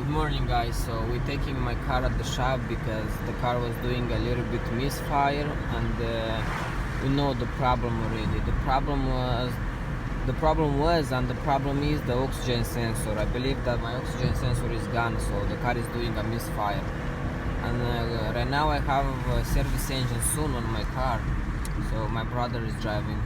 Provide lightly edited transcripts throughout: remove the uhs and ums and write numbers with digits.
Good morning, guys. So we're taking my car at the shop because the car was doing a little bit misfire, and we know the problem already. The problem was, and the problem is the oxygen sensor. I believe that my oxygen sensor is gone, so the car is doing a misfire. And right now I have a service engine soon on my car, so my brother is driving.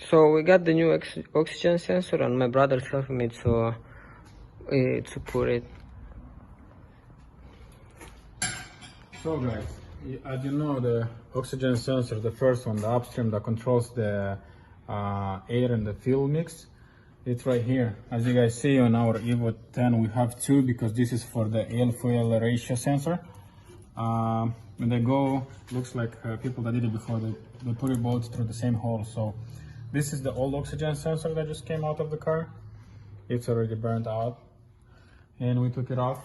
So we got the new oxygen sensor, and my brother's helping me to put it. So guys, as you know, the oxygen sensor, the first one, the upstream that controls the air and the fuel mix, it's right here. As you guys see on our EVO 10, we have two because this is for the air-fuel ratio sensor. When they go, looks like people that did it before, they put it both through the same hole. So this is the old oxygen sensor that just came out of the car. It's already burned out, and we took it off.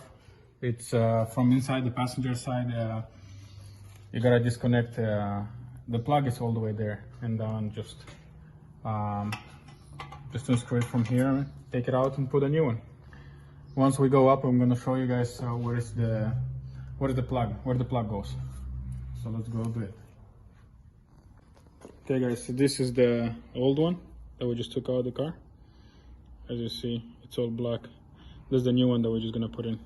It's from inside the passenger side. You gotta disconnect. The plug is all the way there, and then just unscrew it from here, take it out, and put a new one. Once we go up, I'm gonna show you guys where the plug goes. So let's go do it. Okay guys, so this is the old one that we just took out of the car. As you see, it's all black. This is the new one that we're just gonna put in.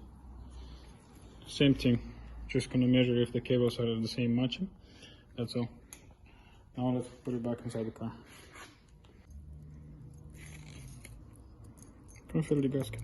Same thing, just gonna measure if the cables are the same matching. That's all. Now let's put it back inside the car. Come fill the gasket.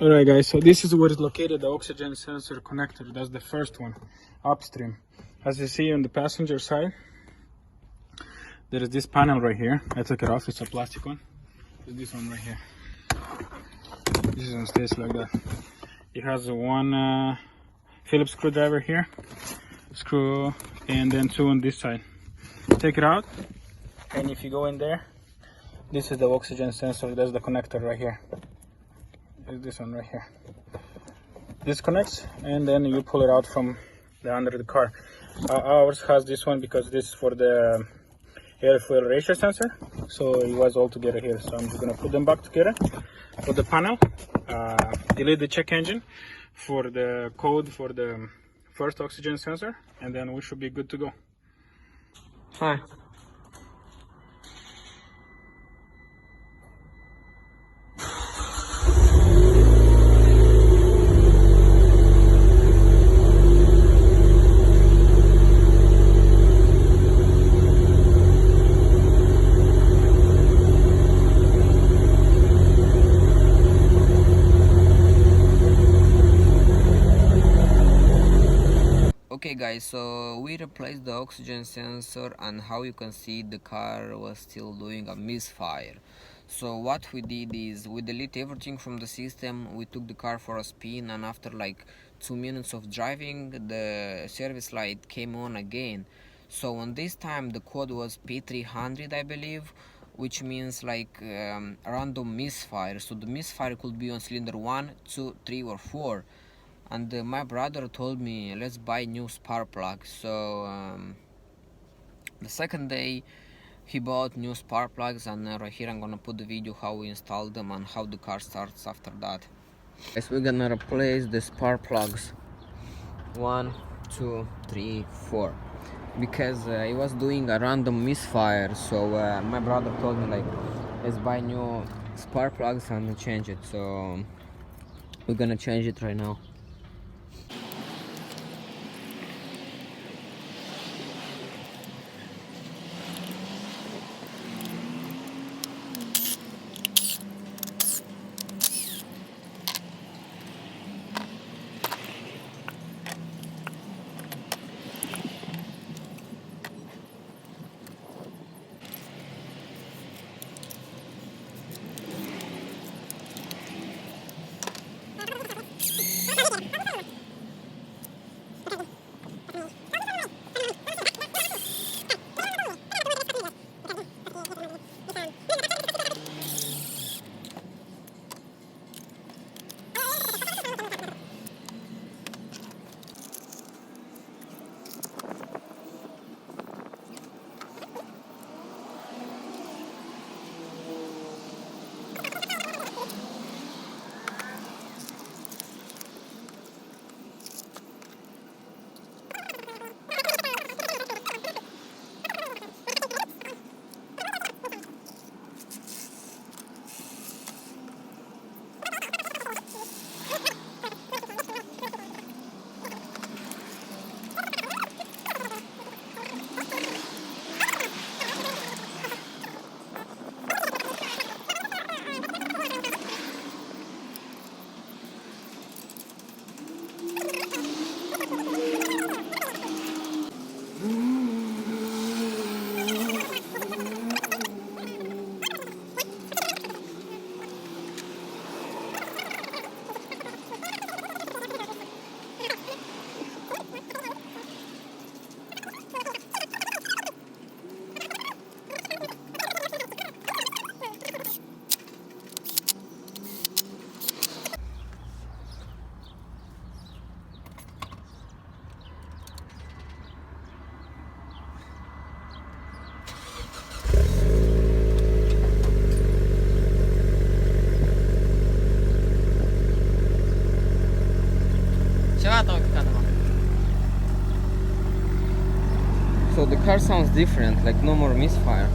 Alright guys, so this is where is located the oxygen sensor connector. That's the first one, upstream. As you see on the passenger side, there is this panel right here. I took it off, it's a plastic one. It's this one right here. This is on stage like that. It has one Phillips screwdriver here, screw, and then two on this side. Take it out, and if you go in there, this is the oxygen sensor. That's the connector right here. Is this one right here. This connects, and then you pull it out from the under the car. Ours has this one because this is for the air fuel ratio sensor, so it was all together here. So I'm just gonna put them back together. For the panel, delete the check engine for the code for the first oxygen sensor, and then we should be good to go. Hi. Okay guys, so we replaced the oxygen sensor, and how you can see the car was still doing a misfire. So what we did is we delete everything from the system, we took the car for a spin, and after like 2 minutes of driving the service light came on again. So on this time the code was P300, I believe, which means like random misfire. So the misfire could be on cylinder 1, 2, 3 or 4. And my brother told me, let's buy new spark plugs. So the second day he bought new spark plugs, and right here I'm gonna put the video how we installed them and how the car starts after that. Guys, we're gonna replace the spark plugs 1, 2, 3, 4 because it was doing a random misfire. So my brother told me like, let's buy new spark plugs and change it. So we're gonna change it right now. So the car sounds different, like no more misfire.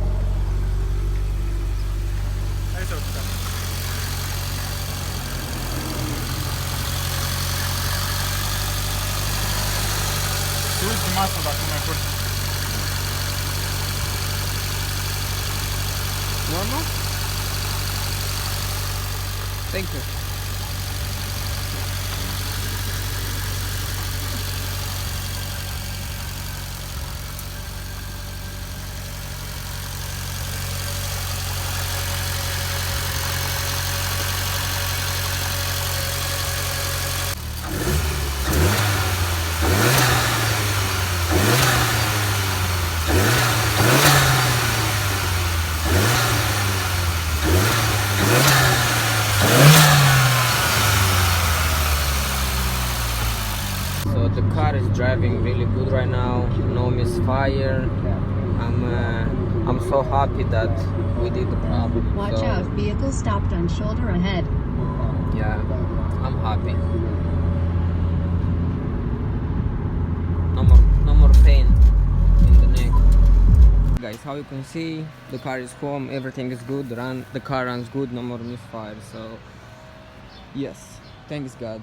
Normal? Thank you. So the car is driving really good right now, no misfire. I'm so happy that we did the problem. Watch out, vehicle stopped on shoulder ahead. Yeah, I'm happy. No more pain in the neck. Guys, how you can see, the car is home, everything is good, the car runs good, no more misfire. So yes, thanks God.